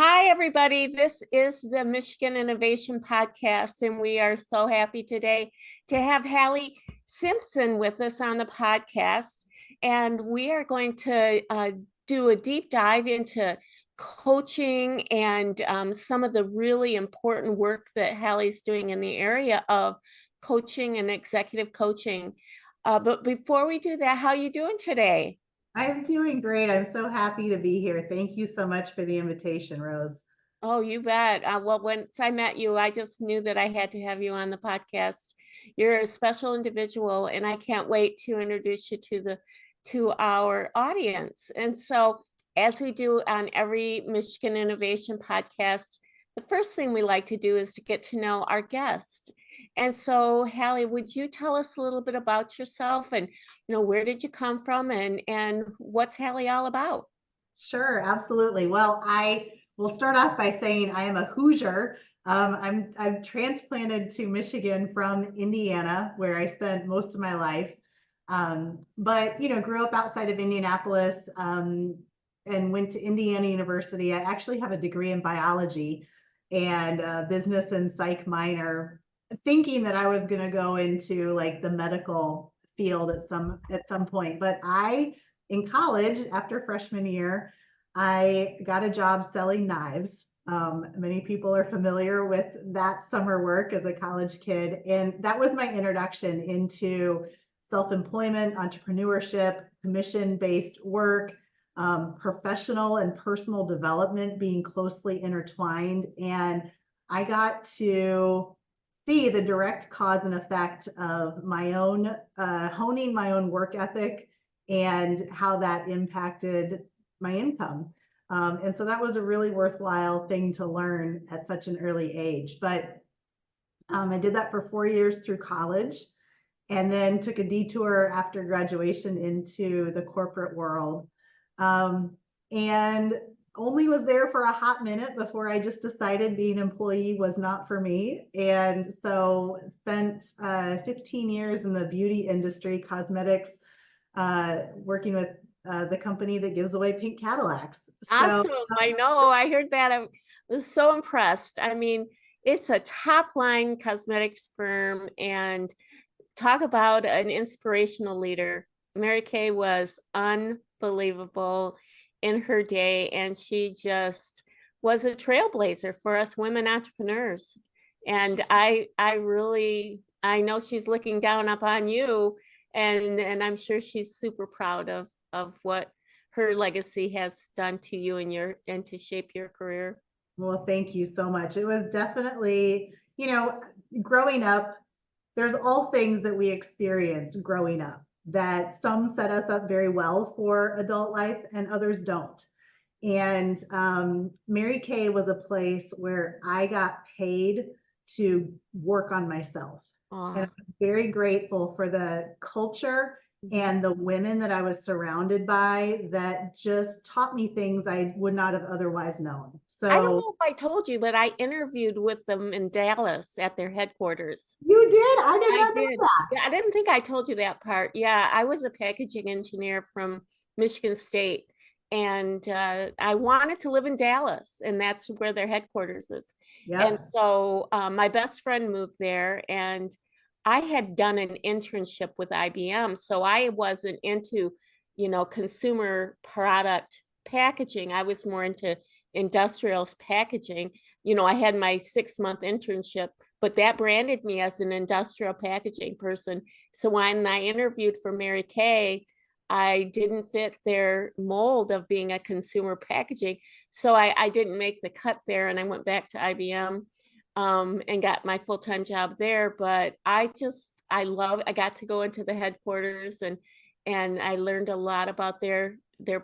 Hi, everybody. This is the Michigan Innovation Podcast, and we are so happy today to have Halle Simpson with us on the podcast. And we are going to do a deep dive into coaching and some of the really important work that Halle's doing in the area of coaching and executive coaching. But before we do that, how are you doing today? I'm doing great. I'm so happy to be here. Thank you so much for the invitation, Rose. Oh, you bet. Well, once I met you, I just knew that I had to have you on the podcast. You're a special individual, and I can't wait to introduce you to our audience. And so, as we do on every Michigan Innovation podcast, the first thing we like to do is to get to know our guest. And so, Halle, would you tell us a little bit about yourself and where did you come from and what's Halle all about? Sure, absolutely. Well, I will start off by saying I am a Hoosier. I'm transplanted to Michigan from Indiana, where I spent most of my life. But grew up outside of Indianapolis, and went to Indiana University. I actually have a degree in biology and business and psych minor, thinking that I was going to go into like the medical field at some point. But in college, after freshman year, I got a job selling knives. Many people are familiar with that summer work as a college kid. And that was my introduction into self-employment, entrepreneurship, commission-based work, professional and personal development being closely intertwined. And I got to see the direct cause and effect of my own honing my own work ethic and how that impacted my income. And so that was a really worthwhile thing to learn at such an early age. But I did that for 4 years through college and then took a detour after graduation into the corporate world. And only was there for a hot minute before I just decided being an employee was not for me. And so spent 15 years in the beauty industry, cosmetics, working with the company that gives away pink Cadillacs. So Awesome. I know. I heard that. I was so impressed. I mean, it's a top line cosmetics firm, and talk about an inspirational leader. Mary Kay was unbelievable in her day, and she just was a trailblazer for us women entrepreneurs. And I know she's looking down upon you, and I'm sure she's super proud of what her legacy has done to you and to shape your career. well, thank you so much. It was definitely, growing up, there's all things that we experience growing up that some set us up very well for adult life and others don't. And Mary Kay was a place where I got paid to work on myself. And Aw. I'm very grateful for the culture and the women that I was surrounded by that just taught me things I would not have otherwise known. I don't So know if I told you, but I interviewed with them in Dallas at their headquarters. you did? I did I not know did. that. Yeah, I didn't think I told you that part. Yeah, I was a packaging engineer from Michigan State, and I wanted to live in Dallas, and that's where their headquarters is. And Yep. so my best friend moved there, and I had done an internship with IBM, so I wasn't into, consumer product packaging. I was more into industrials packaging. I had my 6-month internship, but that branded me as an industrial packaging person. So when I interviewed for Mary Kay, I didn't fit their mold of being a consumer packaging. So I didn't make the cut there, and I went back to IBM and got my full-time job there. But I got to go into the headquarters, and I learned a lot about their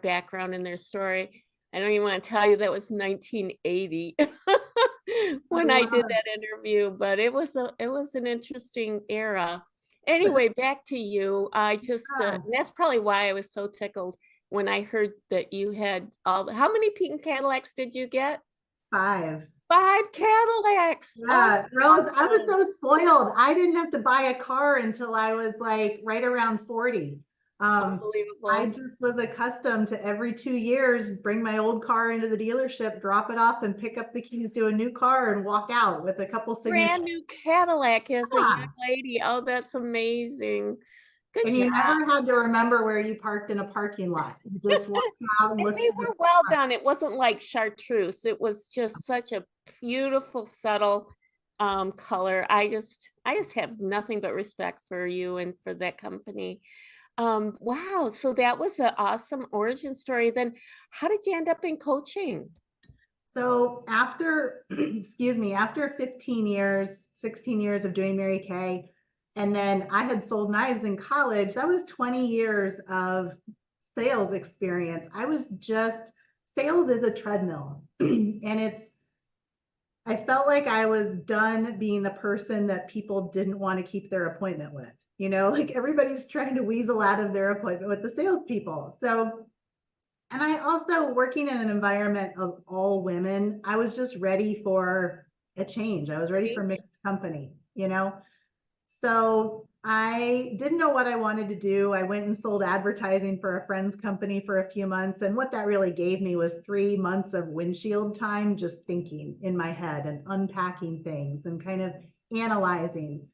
background and their story. I don't even want to tell you that was 1980 I when I did love that interview, but it was an interesting era. Anyway, back to you. that. That's probably why I was so tickled when I heard that you had how many pink Cadillacs did you get? 5. 5 Cadillacs. Oh, Yeah, Rose, I was awesome. so spoiled. I didn't have to buy a car until I was like right around 40. I Unbelievable. just was accustomed to every 2 years, bring my old car into the dealership, drop it off and pick up the keys to a new car and walk out with a couple signatures. Brand new Cadillac as a young Yeah. lady. Oh, that's amazing. Good And job. you never had to remember where you parked in a parking lot. You just walked out and And looked they at the were well car. done. It wasn't like chartreuse. It was just such a beautiful, subtle color. I just have nothing but respect for you and for that company. Wow. So that was an awesome origin story. Then how did you end up in coaching? So after, excuse me, after 15 years, 16 years of doing Mary Kay, and then I had sold knives in college, that was 20 years of sales experience. I was just, sales is a treadmill. And I felt like I was done being the person that people didn't want to keep their appointment with. Like everybody's trying to weasel out of their appointment with the salespeople. So, and I also working in an environment of all women, I was just ready for a change. I was ready for mixed company. So I didn't know what I wanted to do. I went and sold advertising for a friend's company for a few months. And what that really gave me was 3 months of windshield time, just thinking in my head and unpacking things and kind of analyzing.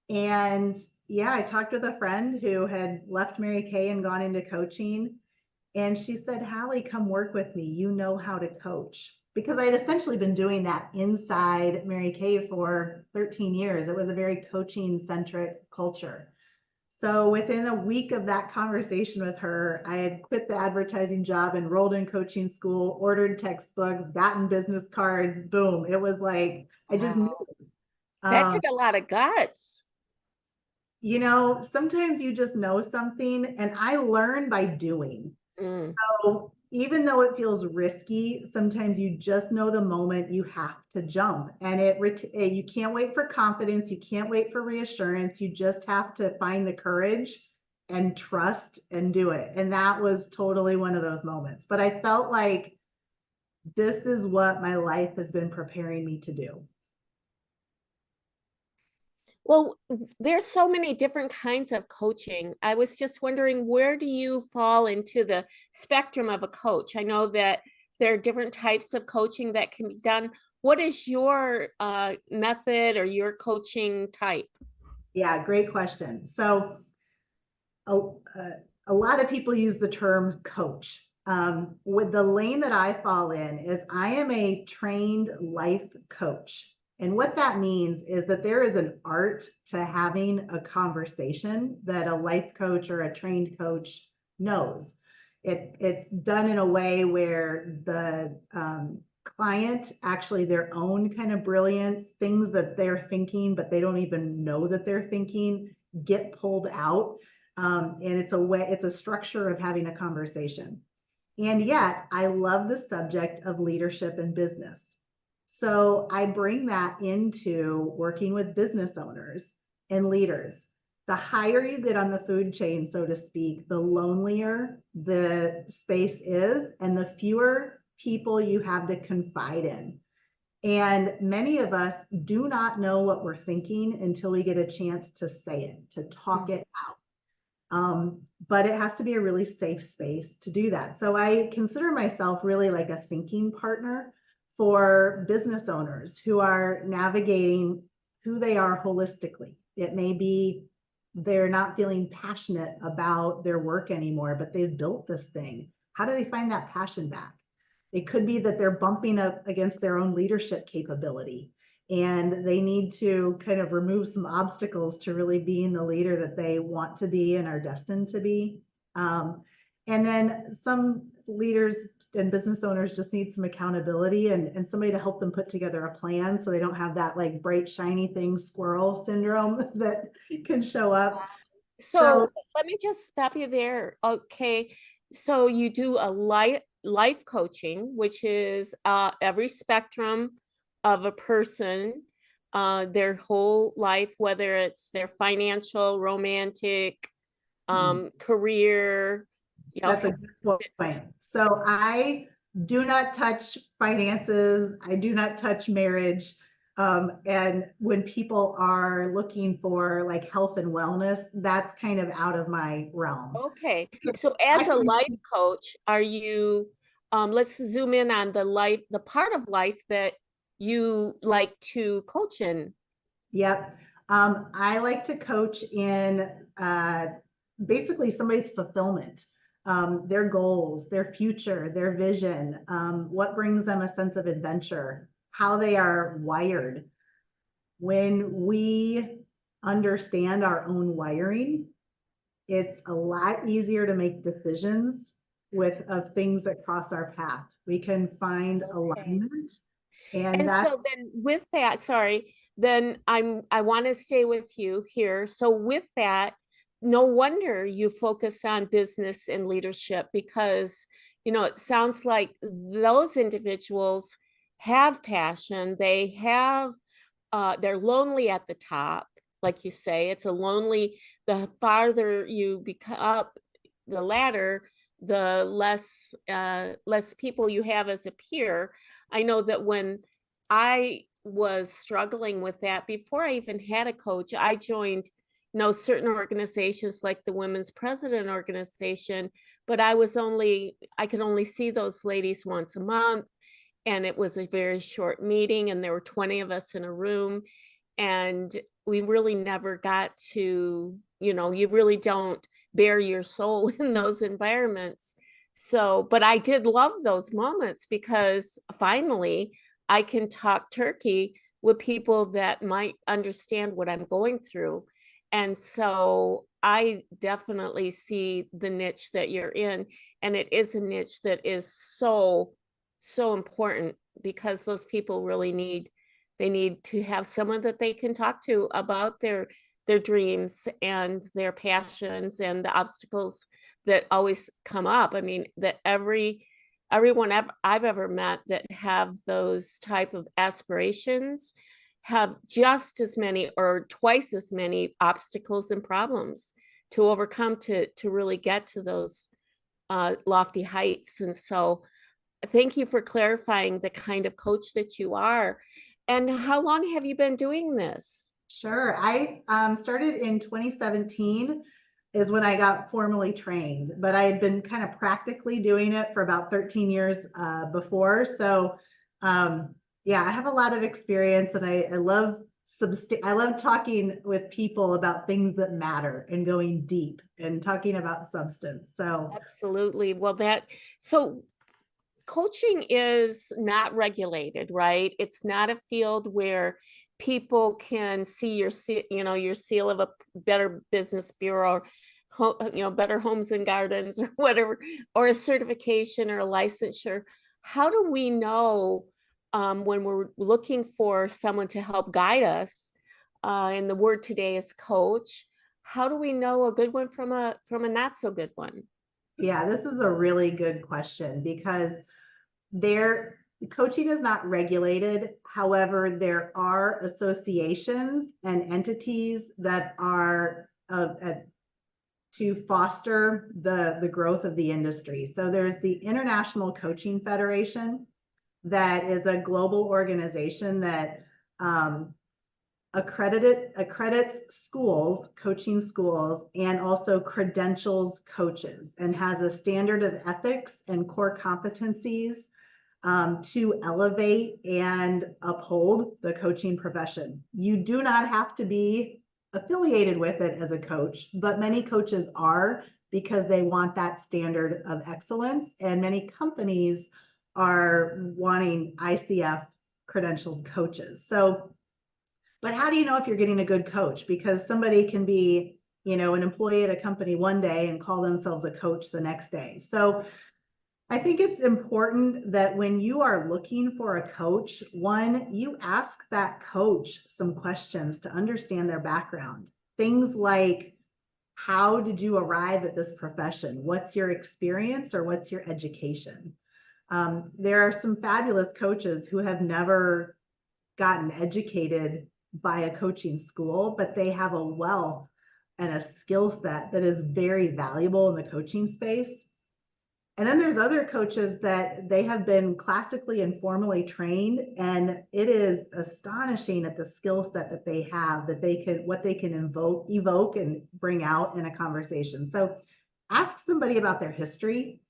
And yeah, I talked with a friend who had left Mary Kay and gone into coaching. And she said, Halle, come work with me. You know how to coach. Because I had essentially been doing that inside Mary Kay for 13 years. It was a very coaching centric culture. So within a week of that conversation with her, I had quit the advertising job, enrolled in coaching school, ordered textbooks, gotten business cards. Boom. It was like, I just knew. Wow. That Um, took a lot of guts. Sometimes you just know something, and I learn by doing. Mm. So even though it feels risky, sometimes you just know the moment you have to jump, and you can't wait for confidence. You can't wait for reassurance. You just have to find the courage and trust and do it. And that was totally one of those moments. But I felt like this is what my life has been preparing me to do. Well, there's so many different kinds of coaching. I was just wondering, where do you fall into the spectrum of a coach? I know that there are different types of coaching that can be done. What is your method or your coaching type? Yeah, great question. So a, a lot of people use the term coach. With the lane that I fall in is I am a trained life coach. And what that means is that there is an art to having a conversation that a life coach or a trained coach knows. It's done in a way where the client actually their own kind of brilliance, things that they're thinking, but they don't even know that they're thinking, get pulled out. And it's a structure of having a conversation. And yet I love the subject of leadership and business. So I bring that into working with business owners and leaders. The higher you get on the food chain, so to speak, the lonelier the space is and the fewer people you have to confide in. And many of us do not know what we're thinking until we get a chance to say it, to talk it out. But it has to be a really safe space to do that. So I consider myself really like a thinking partner for business owners who are navigating who they are holistically. It may be they're not feeling passionate about their work anymore, but they've built this thing. How do they find that passion back? It could be that they're bumping up against their own leadership capability and they need to kind of remove some obstacles to really being the leader that they want to be and are destined to be. And then some leaders and business owners just need some accountability and somebody to help them put together a plan so they don't have that like bright, shiny thing squirrel syndrome that can show up. So So let me just stop you there. Okay. So you do a life coaching, which is every spectrum of a person, their whole life, whether it's their financial, romantic, career, that's a health. good point. So I do not touch finances. I do not touch marriage. And when people are looking for like health and wellness, that's kind of out of my realm. Okay. So So I as a can, life coach, are you, let's zoom in on the part of life that you like to coach in. yep. I like to coach in basically somebody's fulfillment, their goals, their future, their vision, what brings them a sense of adventure, how they are wired. When we understand our own wiring, it's a lot easier to make decisions with of things that cross our path. We can find Okay. alignment, and And that, so then with that, sorry, then I want to stay with you here. So with that, no wonder you focus on business and leadership because, it sounds like those individuals have passion. They're lonely at the top, like you say. It's a lonely, the farther you become up the ladder, the less people you have as a peer. I know that when I was struggling with that before I even had a coach, I joined, certain organizations like the Women's President Organization, but I could only see those ladies once a month. And it was a very short meeting, and there were 20 of us in a room. And we really never got to, you really don't bare your soul in those environments. So, but I did love those moments because finally I can talk turkey with people that might understand what I'm going through. And so I definitely see the niche that you're in. And it is a niche that is so important because those people really need to have someone that they can talk to about their dreams and their passions and the obstacles that always come up. I mean, that everyone I've ever met that have those type of aspirations have just as many or twice as many obstacles and problems to overcome to really get to those lofty heights. And so thank you for clarifying the kind of coach that you are. And how long have you been doing this? sure. I started in 2017 is when I got formally trained, but I had been kind of practically doing it for about 13 years before. So yeah, I have a lot of experience, and I love I love talking with people about things that matter and going deep and talking about substance. So Absolutely. Well, so coaching is not regulated, right? It's not a field where people can see your seal of a Better Business Bureau, Better Homes and Gardens or whatever, or a certification or a licensure. How do we know when we're looking for someone to help guide us? And the word today is coach. How do we know a good one from a not so good one? yeah, this is a really good question because there coaching is not regulated. However, there are associations and entities that are to foster the growth of the industry. So there's the International Coaching Federation, that is a global organization that accredits schools, coaching schools, and also credentials coaches, and has a standard of ethics and core competencies to elevate and uphold the coaching profession. You do not have to be affiliated with it as a coach, but many coaches are because they want that standard of excellence, and many companies are wanting ICF credentialed coaches. So, but how do you know if you're getting a good coach? Because somebody can be, an employee at a company one day and call themselves a coach the next day. So I think it's important that when you are looking for a coach, one, you ask that coach some questions to understand their background. Things like, how did you arrive at this profession? What's your experience or what's your education? There are some fabulous coaches who have never gotten educated by a coaching school, but they have a wealth and a skill set that is very valuable in the coaching space. And then there's other coaches that they have been classically and formally trained, and it is astonishing at the skill set that they have, that they can, what they can evoke and bring out in a conversation. So ask somebody about their history.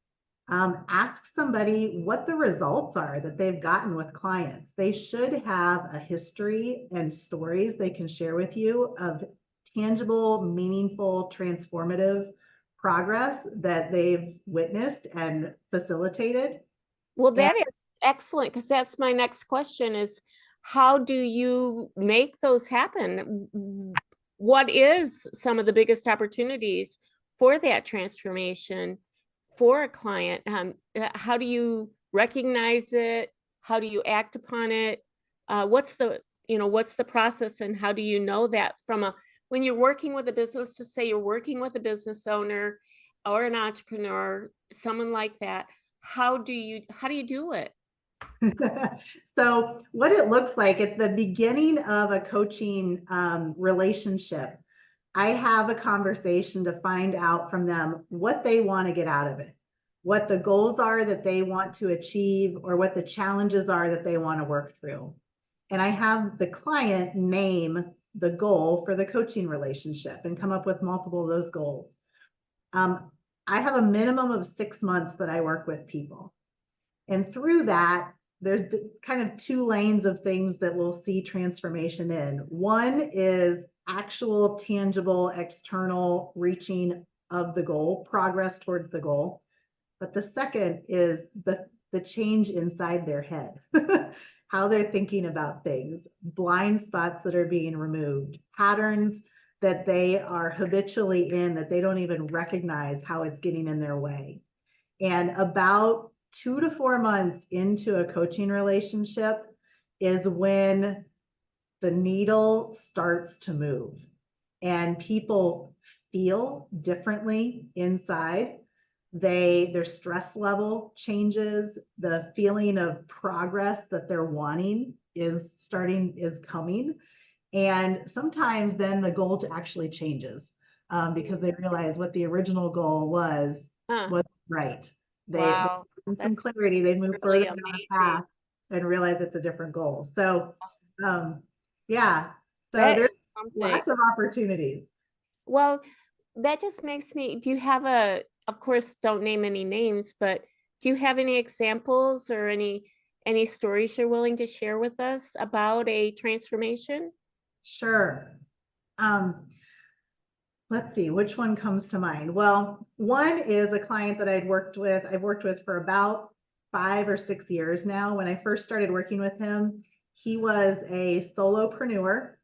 Ask somebody what the results are that they've gotten with clients. They should have a history and stories they can share with you of tangible, meaningful, transformative progress that they've witnessed and facilitated. Well, And that is excellent, because that's my next question is, how do you make those happen? What is some of the biggest opportunities for that transformation for a client? How do you recognize it? How do you act upon it? What's the process, and how do you know that when you're working with a business, to say you're working with a business owner or an entrepreneur, someone like that, how do you do it? so what it looks like at the beginning of a coaching relationship, I have a conversation to find out from them what they want to get out of it, what the goals are that they want to achieve, or what the challenges are that they want to work through. And I have the client name the goal for the coaching relationship and come up with multiple of those goals. I have a minimum of 6 months that I work with people. And through that, there's kind of two lanes of things that we'll see transformation in. One is actual, tangible, external reaching of the goal, progress towards the goal. But the second is the change inside their head, how they're thinking about things, blind spots that are being removed, patterns that they are habitually in that they don't even recognize how it's getting in their way. And about 2 to 4 months into a coaching relationship is when the needle starts to move and people feel differently inside. Their stress level changes, the feeling of progress that they're wanting is coming. And sometimes then the goal actually changes because they realize what the original goal was right. They Wow, some clarity, they move really further down the amazing. path and realize it's a different goal. So yeah, so That there's is something. lots of opportunities. Well, that just makes me, do you have of course, don't name any names, but do you have any examples or any stories you're willing to share with us about a transformation? Sure. Let's see, which one comes to mind? Well, one is a client that I've worked with for about 5 or 6 years now. When I first started working with him, he was a solopreneur.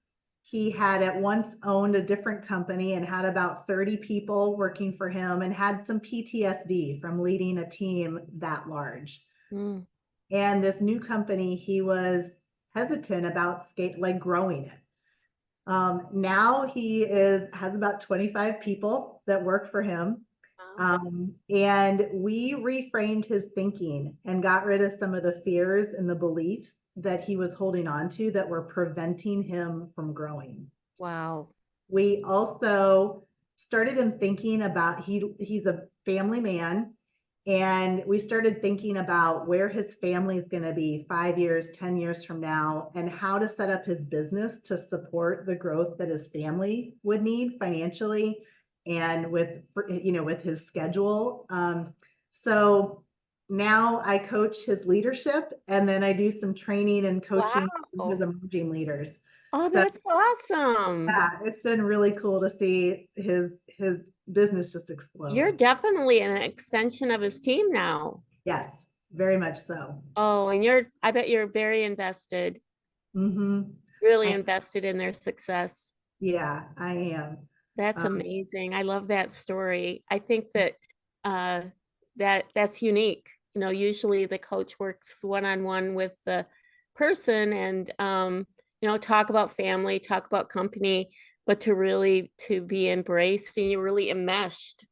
He had at once owned a different company and had about 30 people working for him and had some PTSD from leading a team that large. Mm. And this new company, he was hesitant about growing it. Now he has about 25 people that work for him. Wow. And we reframed his thinking and got rid of some of the fears and the beliefs that he was holding on to that were preventing him from growing. Wow. We also started him thinking about, he's a family man, and we started thinking about where his family is going to be 5 years, 10 years from now, and how to set up his business to support the growth that his family would need financially and with his schedule. So now I coach his leadership, and then I do some training and coaching for his Wow. emerging leaders. Oh, So that's awesome. yeah, it's been really cool to see his business just You're explode. definitely an extension of his team now. Yes, very much so. Oh, and I bet you're very invested, Mm-hmm. really invested in their success. Yeah, I am. That's Um, amazing. I love that story. I think that uh that's unique. Usually the coach works one-on-one with the person and talk about family, talk about company, but to be embraced and you're really enmeshed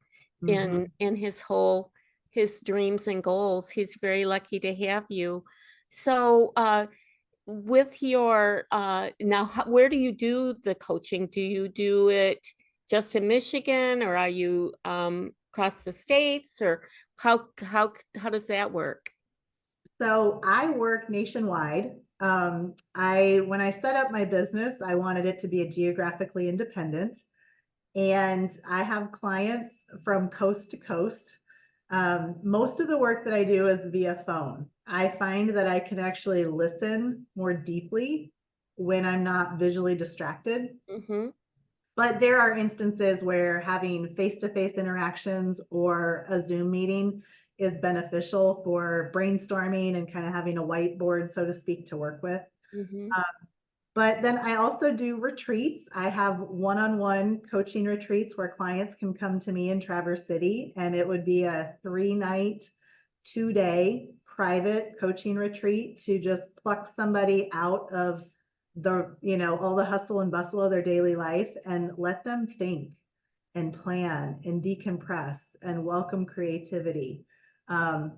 mhm. in his dreams and goals. He's very lucky to have you. So with your now where do you do the coaching? Do you do it just in Michigan, or are you across the states, or How does that work? So I work nationwide. When I set up my business, I wanted it to be a geographically independent, and I have clients from coast to coast. Most of the work that I do is via phone. I find that I can actually listen more deeply when I'm not visually distracted. Mm-hmm. But there are instances where having face-to-face interactions or a Zoom meeting is beneficial for brainstorming and kind of having a whiteboard, so to speak, to work with. Mm-hmm. But then I also do retreats. I have one-on-one coaching retreats where clients can come to me in Traverse City, and it would be a 3-night, 2-day private coaching retreat to just pluck somebody out of all the hustle and bustle of their daily life and let them think and plan and decompress and welcome creativity. Um,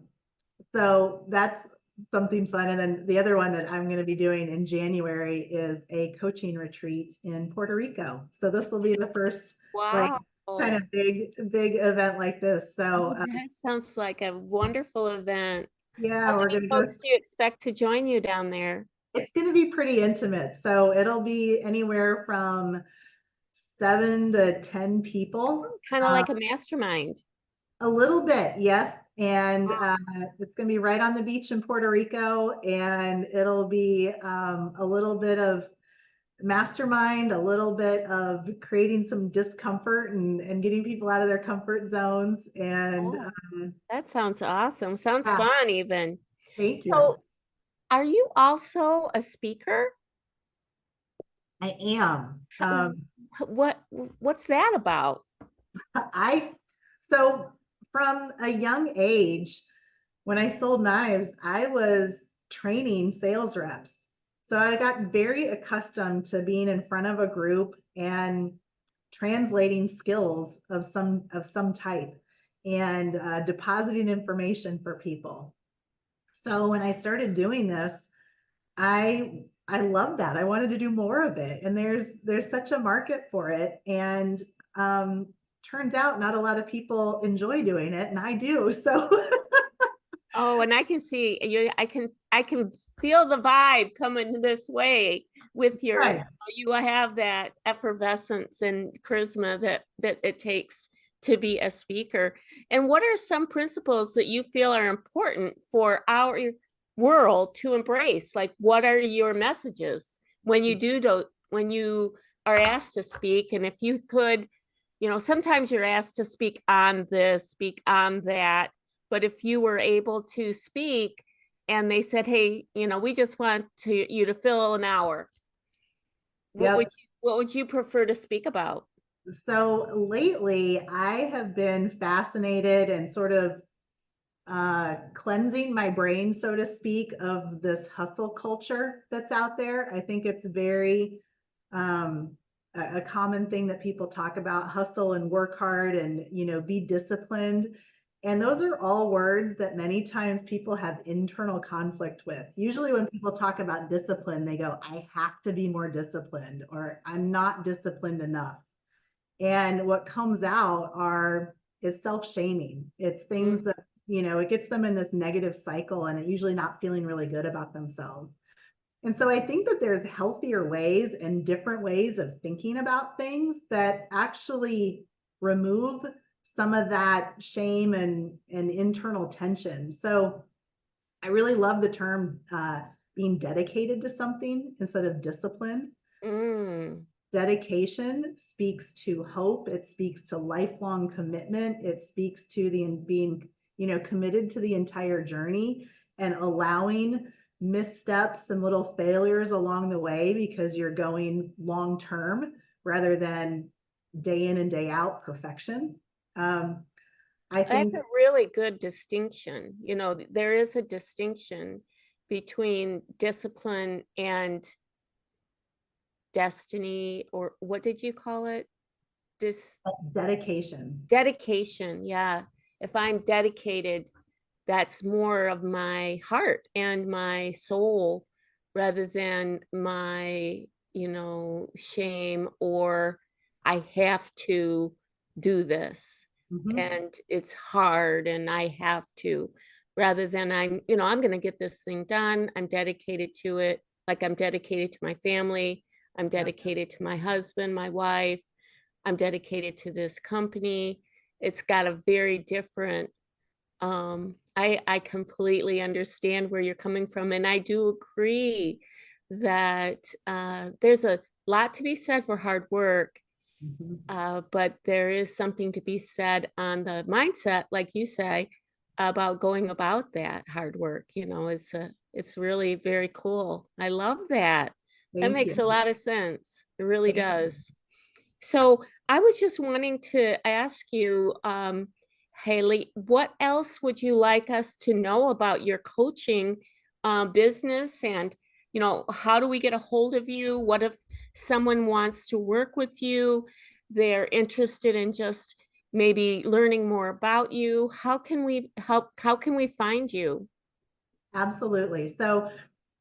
so that's something fun. And then the other one that I'm going to be doing in January is a coaching retreat in Puerto Rico. So this will be the first like Wow. kind of big event like this. So Oh, that sounds like a wonderful event. How yeah, we're many going to go. folks do you expect to join you down there? It's going to be pretty intimate. So it'll be anywhere from 7 to 10 people. Kind of like a mastermind. A little bit, yes. And it's going to be right on the beach in Puerto Rico, and it'll be a little bit of mastermind, a little bit of creating some discomfort and getting people out of their comfort zones. And Oh, that sounds awesome. Sounds yeah, fun even. thank you. So, are you also a speaker? I am. What's that about? I so from a young age, when I sold knives, I was training sales reps. So I got very accustomed to being in front of a group and translating skills of some type and depositing information for people. So when I started doing this, I love that. I wanted to do more of it, and there's such a market for it. And um, turns out not a lot of people enjoy doing it, and I do. So Oh, and I can see you. I can feel the vibe coming this way with your. right. You have that effervescence and charisma that it takes to be a speaker. And what are some principles that you feel are important for our world to embrace? Like, what are your messages when when you are asked to speak? And if you could, sometimes you're asked to speak on this, speak on that, but if you were able to speak and they said, hey, we just want you to fill an hour, Yep. what would you prefer to speak about? So lately, I have been fascinated and sort of cleansing my brain, so to speak, of this hustle culture that's out there. I think it's very a common thing that people talk about: hustle and work hard and be disciplined. And those are all words that many times people have internal conflict with. Usually when people talk about discipline, they go, I have to be more disciplined, or I'm not disciplined enough. And what comes out is self-shaming. It's things that, it gets them in this negative cycle and usually not feeling really good about themselves. And so I think that there's healthier ways and different ways of thinking about things that actually remove some of that shame and internal tension. So I really love the term being dedicated to something instead of disciplined. Mm. Dedication speaks to hope. It speaks to lifelong commitment. It speaks to the being, committed to the entire journey and allowing missteps and little failures along the way because you're going long term rather than day in and day out perfection. I That's think, a really good distinction. There is a distinction between discipline and destiny, or what did you call it? Dis dedication. Dedication. Yeah. If I'm dedicated, that's more of my heart and my soul rather than my, shame or I have to do this. Mhm. and it's hard and I have to, rather than I'm going to get this thing done. I'm dedicated to it. Like I'm dedicated to my family. I'm Yep. dedicated to my husband, my wife. I'm dedicated to this company. It's got a very different, I completely understand where you're coming from. And I do agree that there's a lot to be said for hard work, Mhm. but there is something to be said on the mindset, like you say, about going about that hard work. It's really very cool. I love that. That Thank makes you. a lot of sense. It really Thank you. does. So I was just wanting to ask you, Haley, what else would you like us to know about your coaching business? And, how do we get a hold of you? What if someone wants to work with you? They're interested in just maybe learning more about you. How can we help? How can we find you? Absolutely. So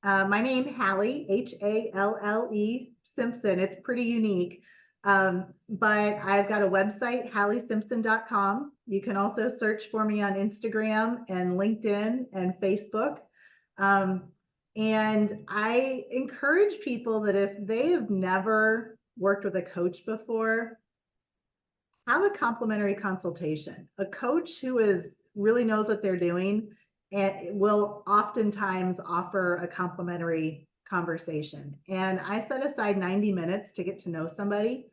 my name, Halle, Halle Simpson. It's pretty unique. But I've got a website, hallesimpson.com. You can also search for me on Instagram and LinkedIn and Facebook. Um, and I encourage people that if they have never worked with a coach before, have a complimentary consultation. A coach who is really knows what they're doing and will oftentimes offer a complimentary conversation. And I set aside 90 minutes to get to know somebody,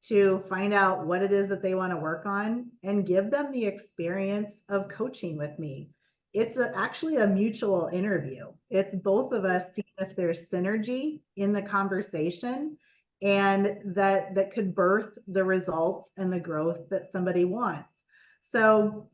to find out what it is that they want to work on and give them the experience of coaching with me. It's actually a mutual interview. It's both of us seeing if there's synergy in the conversation and that could birth the results and the growth that somebody wants. So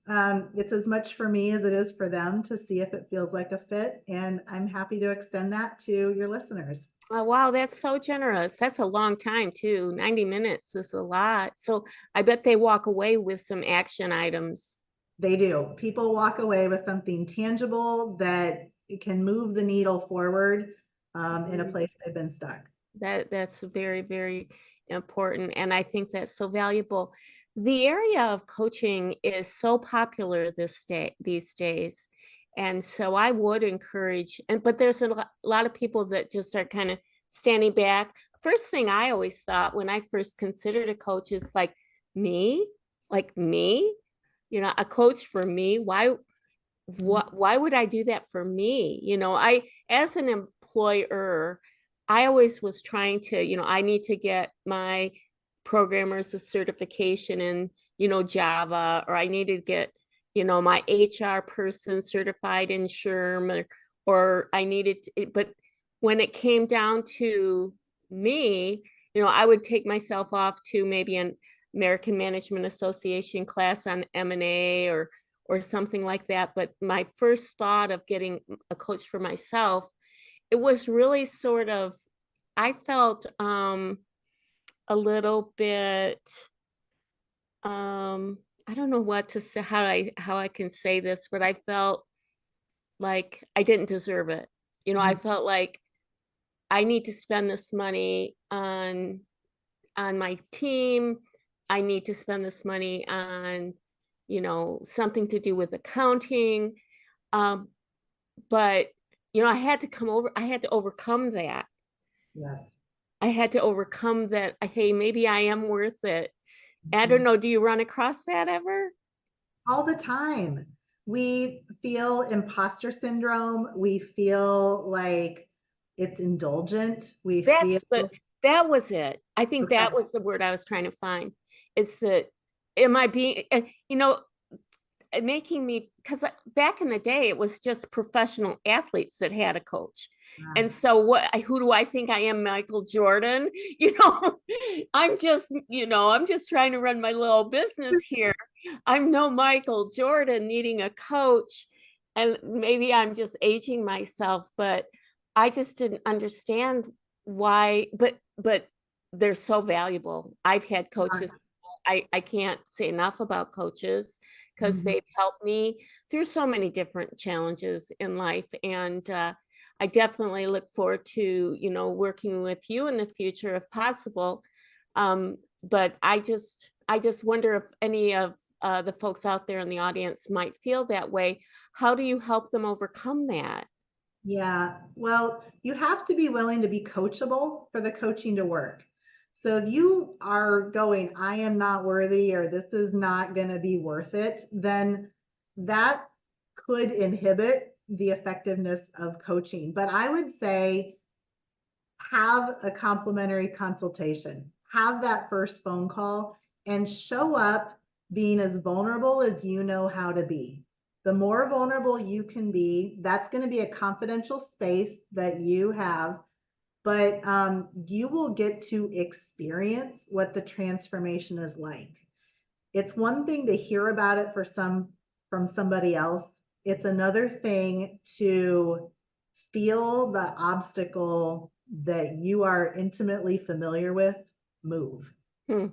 it's as much for me as it is for them to see if it feels like a fit. And I'm happy to extend that to your listeners. Oh, wow, that's so generous. That's a long time too. 90 minutes is a lot. So I bet they walk away with some action items. They do. People walk away with something tangible that can move the needle forward in a place they've been stuck. That's very, very important. And I think that's so valuable. The area of coaching is so popular these days. And so I would encourage, but there's a lot of people that just are kind of standing back. First thing I always thought when I first considered a coach is me, like me, a coach for me. Why would I do that for me? As an employer, I always was trying to, I need to get my programmers a certification in, Java, or I need to get, my HR person certified in SHRM, or I needed to, but when it came down to me, I would take myself off to maybe an American Management Association class on M&A or something like that. But my first thought of getting a coach for myself, it was really sort of, I felt a little bit, I don't know what to say, how I can say this, but I felt like I didn't deserve it. I felt like I need to spend this money on my team. I need to spend this money on, something to do with accounting. Um, but I had to overcome that. Yes. I had to overcome that. Hey, maybe I am worth it. I don't Mhm. know. Do you run across that ever? All the time. We feel imposter syndrome. We feel like it's indulgent. We feel, That was it. I think okay. that was the word I was trying to find. It's that, am I being, making me, because back in the day it was just professional athletes that had a coach. And so who do I think I am, Michael Jordan? you know I'm just trying to run my little business here. I'm no Michael Jordan needing a coach. And maybe I'm just aging myself, but I just didn't understand why. But they're so valuable. I've had coaches. I can't say enough about coaches because Mhm. they've helped me through so many different challenges in life. And I definitely look forward to, working with you in the future if possible. But I just wonder if any of the folks out there in the audience might feel that way. How do you help them overcome that? Yeah, well, you have to be willing to be coachable for the coaching to work. So if you are going, I am not worthy, or this is not going to be worth it, then that could inhibit the effectiveness of coaching. But I would say have a complimentary consultation, have that first phone call, and show up being as vulnerable as you know how to be. The more vulnerable you can be, that's going to be a confidential space that you have, but you will get to experience what the transformation is like. It's one thing to hear about it from somebody else. It's another thing to feel the obstacle that you are intimately familiar with move. Hmm.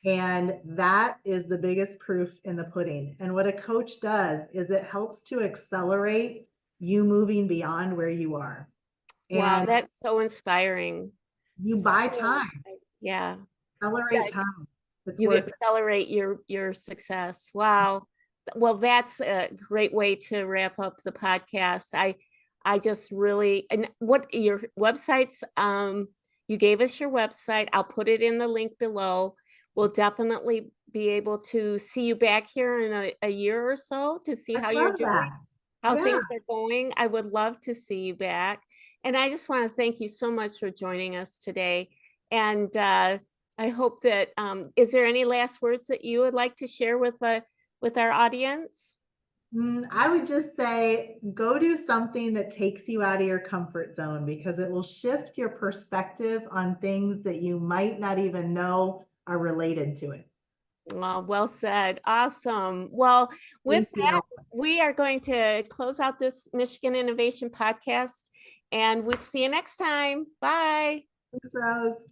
And that is the biggest proof in the pudding. And what a coach does is it helps to accelerate you moving beyond where you are. Wow, And that's so inspiring. you So buy time, yeah. accelerate time. It's You worth it. accelerate your success. Wow. Well, that's a great way to wrap up the podcast. I just really, and what your websites, you gave us your website. I'll put it in the link below. We'll definitely be able to see you back here in a year or so to see I how you're love doing, that. how Yeah. things are going. I would love to see you back. And I just want to thank you so much for joining us today. And I hope that, is there any last words that you would like to share with our audience? I would just say go do something that takes you out of your comfort zone, because it will shift your perspective on things that you might not even know are related to it. Oh, well said. Awesome. Well, with Thank that, you. we are going to close out this Michigan Innovation Podcast, and we'll see you next time. Bye. Thanks, Rose.